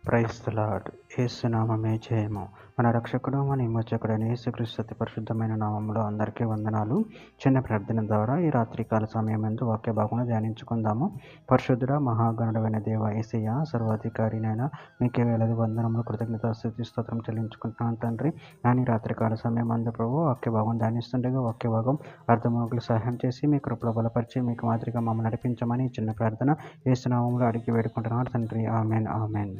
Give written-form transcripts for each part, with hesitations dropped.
Praise the lord. యేసు నామమే జయము. మన రక్షకుడు మన విమోచకుడైన యేసుక్రీస్తు అతి పరిశుద్ధమైన నామములో అందరికీ వందనాలు. చిన్న ప్రార్థన ద్వారా ఈ రాత్రికాల సమయమందు వాక్య భాగమును ధ్యానించుకుందాము. పరిశుద్ధుడ మహాగణుడైన దేవ యేసయ్య, సర్వాధికారినైనా మీకే వేలాది వందనములు, కృతజ్ఞత స్తుతి స్తోత్రం చెల్లించుకుంటున్నాను తండ్రి. కానీ రాత్రికాల సమయమందు ప్రభు వాక్య భాగం ధ్యానిస్తుండగా వాక్య భాగం అర్థమవులకు సహాయం చేసి మీ కృపలో బలపరిచి మీకు మాదిరిగా మమ్మల్ని నడిపించమని చిన్న ప్రార్థన యేసు నామములో అడిగి వేడుకుంటున్నాను తండ్రి. Amen amen.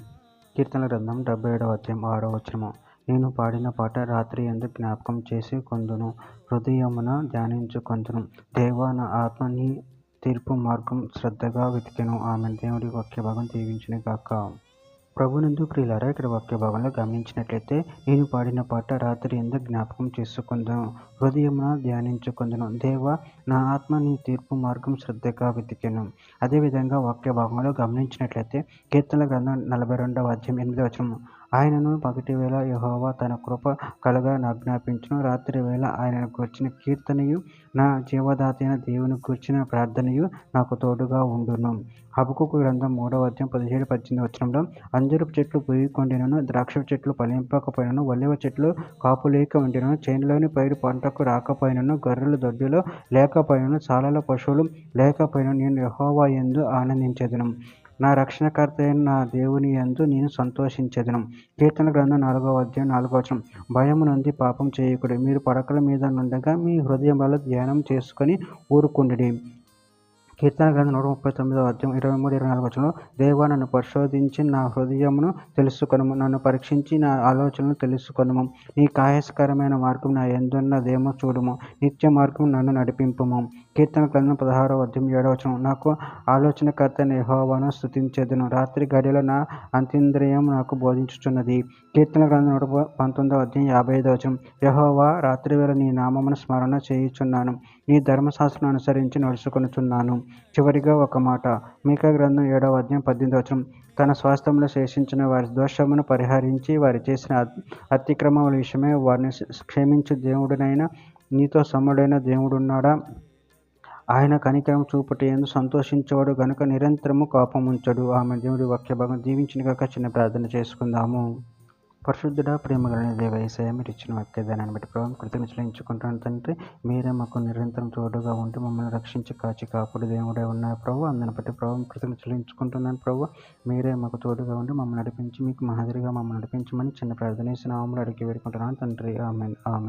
కీర్తన గ్రంథం 77వ అధ్యాయం 6వ వచనము. నేను పాడిన పాట రాత్రి యందు జ్ఞాపకం చేసి కొందును, హృదయమున ధ్యానించుకొందును. దేవా, నా ఆత్మ నీ తీర్పు మార్గం శ్రద్ధగా వెతికెను. ఆమెన్. దేవుడి వాక్య భాగం దీవించును గాక. ప్రభునందు ప్రియులారా, ఇక్కడ వాక్య భాగంలో గమనించినట్లయితే, నేను పాడిన పాట రాత్రి యందు జ్ఞాపకం చేసుకొందును, హృదయమున ధ్యానించుకొందును. దేవా, నా ఆత్మ నీ తీర్పు మార్గం శ్రద్ధగా వెతికెను. అదేవిధంగా వాక్య భాగంలో గమనించినట్లయితే కీర్తనల గ్రంథం 42వ అధ్యాయం 8వ వచనం. ఆయనను పగటి వేళ యెహోవా తన కృప కలగా నాజ్ఞాపించును. రాత్రి వేళ ఆయనను గూర్చిన కీర్తనయు, నా జీవదాతైన దేవుని గూర్చిన ప్రార్థనయు నాకు తోడుగా ఉండును. హబక్కూకు గ్రంథం 3వ అధ్యాయం 17-18 వచనంలో, అంజూరపు చెట్లు పూయకుండినను, ద్రాక్ష చెట్లు ఫలింపకపోయినను, ఒలీవ చెట్లు కాపు లేక ఉండినను, చేనులోని పైరు పంటకు రాకపోయినను, గొర్రెలు దొడ్డిలో లేకపోయినను, శాలలో పశువులు లేకపోయినను, నేను యెహోవా యందు ఆనందించెదను. నా రక్షణకర్త అయిన నా దేవుని యందు నేను సంతోషించెదను. కీర్తన గ్రంథం 4వ అధ్యాయం 4వ వచనం. భయము నొంది పాపం చేయకుడి, మీరు పడకల మీద నుండగా మీ హృదయములలో ధ్యానం చేసుకొని ఊరుకుండుడి. కీర్తన గ్రంథం 139వ అధ్యాయం 23-24 వచనంలో, దేవా, నన్ను పరిశోధించి నా హృదయమును తెలుసుకొనుము, నన్ను పరీక్షించి నా ఆలోచనను తెలుసుకొనుము. నీ కాయస్కరమైన మార్గం నా యందున్నదేమో చూడుము, నిత్య మార్గం నన్ను నడిపింపుము. కీర్తన గ్రంథం 16వ అధ్యాయం 7వ వచనం. నాకు ఆలోచనకర్త యెహోవాను స్తుతించెదను, రాత్రి గడియలో నా అంతరింద్రియం నాకు బోధించుచున్నది. కీర్తన గ్రంథం 119వ అధ్యాయం 55వ వచనం. యెహోవా, రాత్రివేళ నీ నామమును స్మరణ చేయుచున్నాను, నీ ధర్మశాస్త్రం అనుసరించి నడుచుకొనుచున్నాను. చివరిగా ఒక మాట, మీకా గ్రంథం 7వ అధ్యాయం 18వ వచనం. తన స్వాస్థ్యంలో శేషించిన వారి దోషమును పరిహరించి వారు చేసిన అతిక్రమముల విషయమై వారిని క్షమించు దేవుడునైనా నీతో సముడైన దేవుడున్నాడా? ఆయన కనికరం చూపుట యందు సంతోషించేవాడు గనుక నిరంతరము కోపముంచడు. ఆమె. దేవుడి వాక్య భాగం దీవించిన గాక. చిన్న ప్రార్థన చేసుకుందాము. పరిశుద్ధుడా, ప్రేమగలైన దేవ యేసయ్య, మీరు ఇచ్చిన వాక్యదానాన్ని బట్టి ప్రభావం కృతజ్ఞతలు చెల్లించుకుంటున్నాను తండ్రి. మీరే మాకు నిరంతరం తోడుగా ఉంటూ మమ్మల్ని రక్షించి కాచి కాపాడు దేవుడే ఉన్నారు ప్రభు. అందుని బట్టి ప్రభావం కృతజ్ఞతలు చెల్లించుకుంటున్నాను ప్రభు. మీరే మాకు తోడుగా ఉండి మమ్మల్ని నడిపించి మీకు మాదిరిగా మమ్మల్ని నడిపించమని చిన్న ప్రార్థన నామములో అడిగి వేడుకుంటున్నాను తండ్రి. Amen amen.